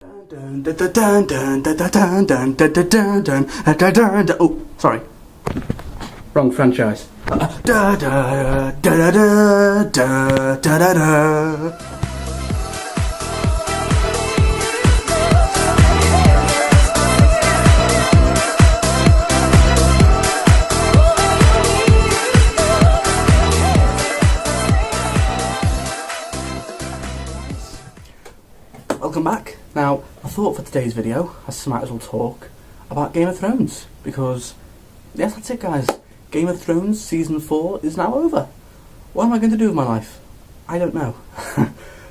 Oh, sorry. Wrong franchise. Welcome back. Now, I thought for today's video, I might as well talk about Game of Thrones, because, yes, that's it guys, Game of Thrones Season 4 is now over. What am I going to do with my life? I don't know.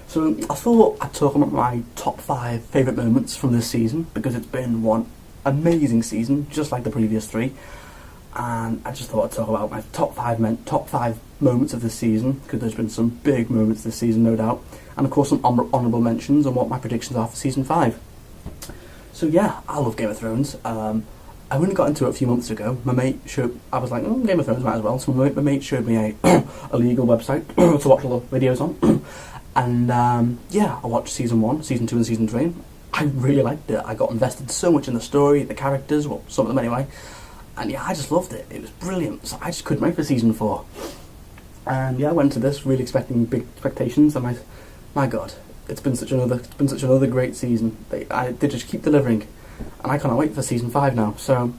So, I thought I'd talk about my top 5 favourite moments from this season, because it's been one amazing season, just like the previous 3, and I just thought I'd talk about my top 5 moments of this season, because there's been some big moments this season, no doubt. And of course some honourable mentions on what my predictions are for Season 5. So yeah, I love Game of Thrones. I only got into it a few months ago. My mate showed, I was like, Game of Thrones might as well. So my mate showed me a illegal website to watch all the videos on. And yeah, I watched Season 1, Season 2 and Season 3. I really liked it. I got invested so much in the story, the characters, well, some of them anyway. And yeah, I just loved it. It was brilliant. So I just couldn't wait for Season 4. And yeah, I went to this really expecting big expectations, and my God, it's been such another great season. They just keep delivering, and I cannot wait for Season 5 now. So,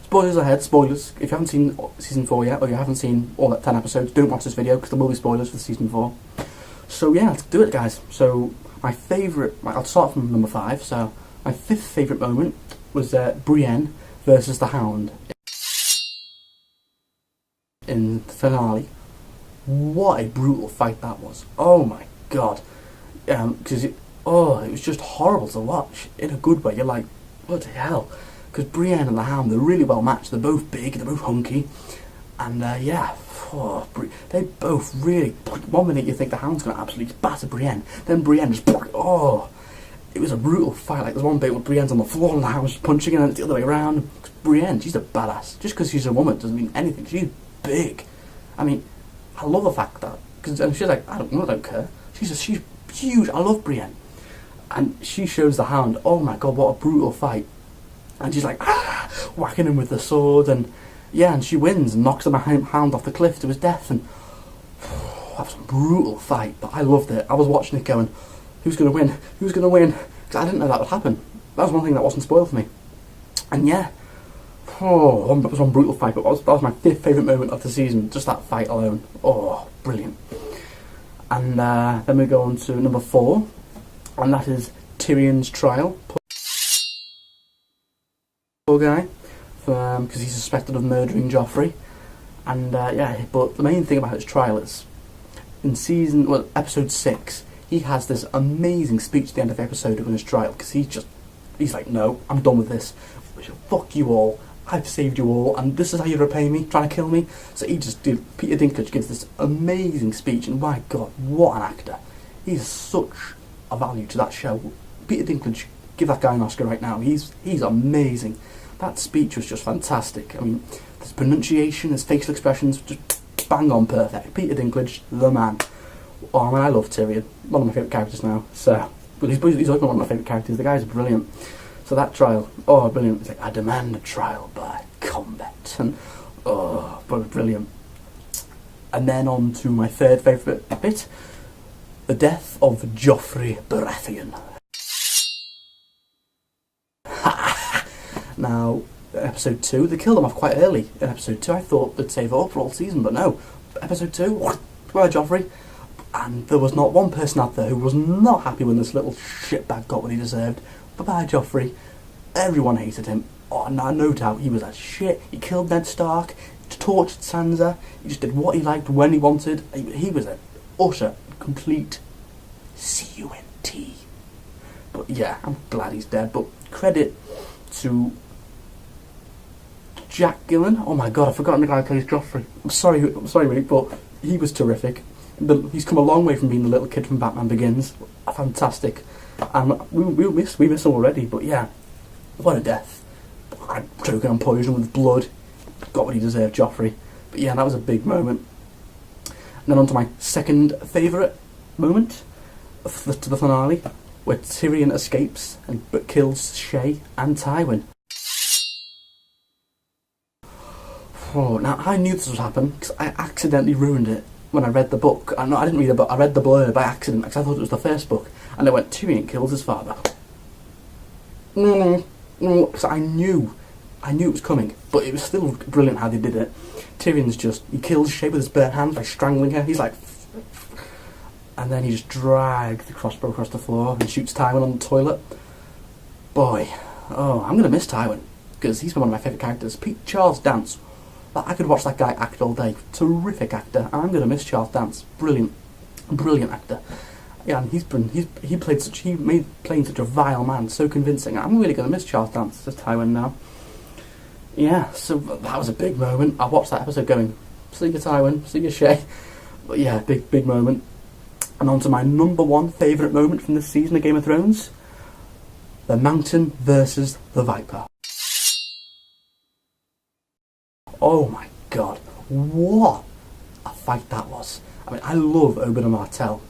spoilers ahead. Spoilers. If you haven't seen Season 4 yet, or you haven't seen all that 10 episodes, don't watch this video because there will be spoilers for Season 4. So yeah, let's do it, guys. So I'll start from number 5. So my 5th favourite moment was Brienne versus the Hound in the finale. What a brutal fight that was! Oh my God. Because it was just horrible to watch in a good way. You're like, what the hell? Because Brienne and the Hound, they're really well matched. They're both big, they're both hunky, and yeah, they both really. One minute you think the Hound's going to absolutely batter Brienne, then Brienne just it was a brutal fight. Like there's one bit where Brienne's on the floor and the Hound's punching her, and it's the other way around. Brienne, she's a badass. Just because she's a woman doesn't mean anything. She's big. I mean, I love the fact that because she's like, I don't care. She's huge. I love Brienne, and she shows the Hound. Oh my God, what a brutal fight! And she's like whacking him with the sword, and yeah, and she wins and knocks the Hound off the cliff to his death. And that was a brutal fight, but I loved it. I was watching it going, who's going to win? Who's going to win? Because I didn't know that would happen. That was one thing that wasn't spoiled for me. And yeah, that was one brutal fight. But that was my 5th favourite moment of the season. Just that fight alone. Oh, brilliant. And then we go on to number 4, and that is Tyrion's trial. Poor guy, because he's suspected of murdering Joffrey. And yeah, but the main thing about his trial is, in episode 6, he has this amazing speech at the end of the episode of his trial, because he's like, no, I'm done with this. Fuck you all. I've saved you all, and this is how you repay me, trying to kill me. So Peter Dinklage gives this amazing speech, and my God, what an actor. He's such a value to that show. Peter Dinklage, give that guy an Oscar right now. He's amazing. That speech was just fantastic. I mean, his pronunciation, his facial expressions, just bang on perfect. Peter Dinklage, the man. Oh man, I love Tyrion. One of my favourite characters now. So, but he's always one of my favourite characters. The guy's brilliant. So that trial, brilliant. It's like, I demand a trial by combat. And, but brilliant. And then on to my 3rd favourite bit, the death of Joffrey Baratheon. Now, episode 2, they killed him off quite early in episode 2. I thought they'd save it up for all season, but no. Episode 2, where Joffrey? And there was not one person out there who was not happy when this little shitbag got what he deserved. Bye-bye, Joffrey. Everyone hated him. Oh, no doubt, he was a shit. He killed Ned Stark, tortured Sansa. He just did what he liked when he wanted. He was an utter, complete C-U-N-T. But yeah, I'm glad he's dead. But credit to Jack Gillen. Oh my God, I've forgotten the guy who plays Joffrey. I'm sorry, mate, but he was terrific. He's come a long way from being the little kid from Batman Begins. Fantastic. And we miss him already, but yeah, what a death. Choking on poison with blood. Got what he deserved, Joffrey. But yeah, that was a big moment. And then on to my 2nd favourite moment to the finale, where Tyrion escapes but kills Shay and Tywin. Oh, now I knew this would happen because I accidentally ruined it when I read the book. I didn't read the book, I read the blurb by accident because I thought it was the first book, and it went, Tyrion kills his father. No, because I knew it was coming, but it was still brilliant how they did it. He kills Shay with his bare hands by strangling her. He's like, and then he just drags the crossbow across the floor and shoots Tywin on the toilet. Boy, I'm going to miss Tywin, because he's been one of my favourite characters. Charles Dance. I could watch that guy act all day. Terrific actor. And I'm going to miss Charles Dance. Brilliant actor. Yeah, and he made playing such a vile man so convincing. I'm really going to miss Charles Dance as Tywin now. Yeah, so that was a big moment. I watched that episode going, see you Tywin, see you Shay. But yeah, big moment. And on to my number one favourite moment from this season of Game of Thrones. The Mountain versus the Viper. Oh my god, what a fight that was. I mean, I love Oberyn Martell.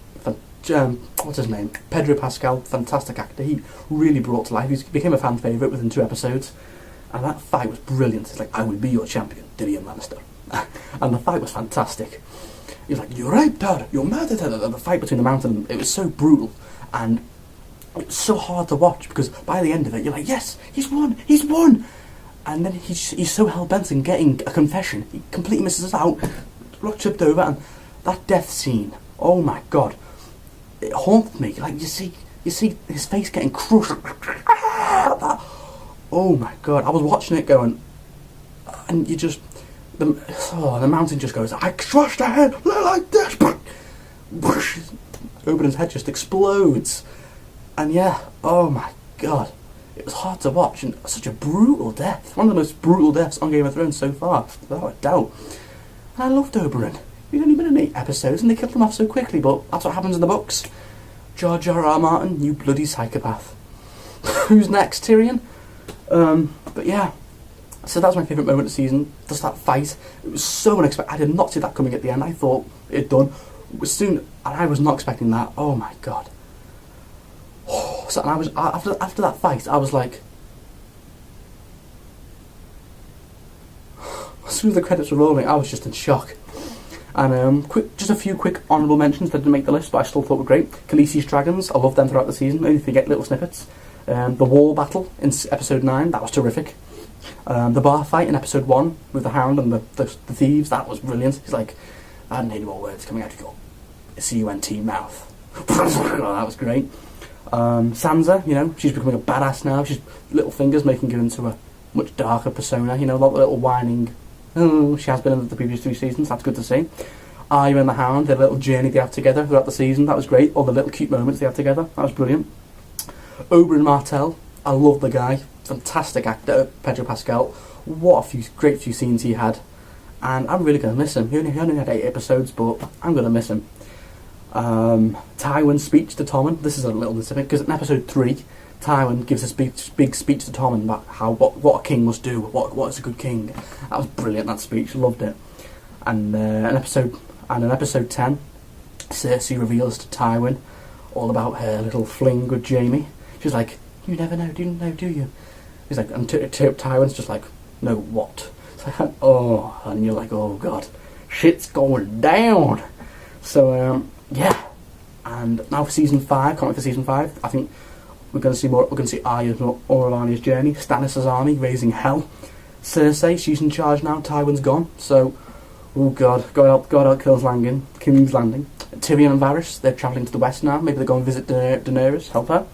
What's his name? Pedro Pascal, fantastic actor. He really brought to life. He became a fan favourite within 2 episodes. And that fight was brilliant. It's like, I will be your champion, Tyrion Lannister. And the fight was fantastic. He was like, you raped her, you murdered her. The fight between the Mountain, it was so brutal. And it was so hard to watch because by the end of it, you're like, yes, he's won! And then he's so hell-bent on getting a confession, he completely misses out, tripped over, and that death scene, oh my god, it haunted me. Like, you see his face getting crushed. Oh my god, I was watching it going, and the Mountain just goes, I crushed her head like this. Oberyn's head just explodes. And yeah, oh my god. It was hard to watch, and such a brutal death. One of the most brutal deaths on Game of Thrones so far, without a doubt. And I loved Oberyn. He'd only been in 8 episodes, and they killed him off so quickly, but that's what happens in the books. George R.R. Martin, you bloody psychopath. Who's next, Tyrion? But yeah, so that was my favourite moment of the season. Just that fight. It was so unexpected. I did not see that coming at the end. I thought it'd done. And I was not expecting that. Oh my god. So, and I was after that fight, I was like, as soon as the credits were rolling, I was just in shock. And just a few quick honourable mentions that didn't make the list, but I still thought were great. Khaleesi's dragons, I loved them throughout the season. Only if you get little snippets. The wall battle in episode 9, that was terrific. The bar fight in episode 1 with the Hound and the thieves, that was brilliant. He's like, I hadn't any more words coming out of your C-U-N-T mouth. That was great. Sansa, she's becoming a badass now. She's little fingers making her into a much darker persona. A lot of little whining. She has been in the previous 2 seasons. That's good to see. Arya and the Hound, their little journey they have together throughout the season. That was great. All the little cute moments they have together. That was brilliant. Oberyn Martell, I love the guy. Fantastic actor, Pedro Pascal. What a great few scenes he had. And I'm really going to miss him. He only had 8 episodes, but I'm going to miss him. Tywin's speech to Tommen. This is a little specific because in episode 3, Tywin gives a big speech to Tommen about what a king must do. What is a good king? That was brilliant. That speech, loved it. And in episode 10, Cersei reveals to Tywin all about her little fling with Jaime. She's like, "You never know, do you?" He's like, and Tywin's just like, "No, what?" It's like, oh, and you're like, "Oh god, shit's going down." So yeah, and now for season 5, can't wait for season 5. I think we're going to see more. We're going to see Arya's or Arya's journey, Stannis' army raising hell. Cersei, she's in charge now. Tywin's gone, so oh god, God out King's Landing. Tyrion and Varys, they're travelling to the west now. Maybe they're going to visit Daenerys, help her.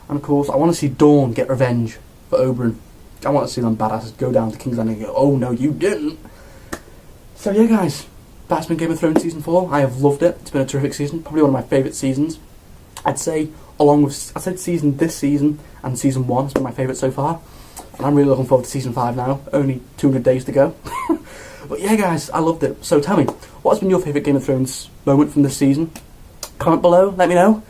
And of course, I want to see Dawn get revenge for Oberyn. I want to see them badasses go down to King's Landing and go, "Oh no, you didn't." So yeah, guys. That's been Game of Thrones Season 4. I have loved it. It's been a terrific season. Probably one of my favourite seasons. I'd say, this season and Season 1 has been my favourite so far. And I'm really looking forward to Season 5 now. Only 200 days to go. But yeah, guys, I loved it. So tell me, what has been your favourite Game of Thrones moment from this season? Comment below, let me know.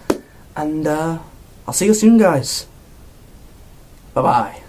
And I'll see you soon, guys. Bye-bye.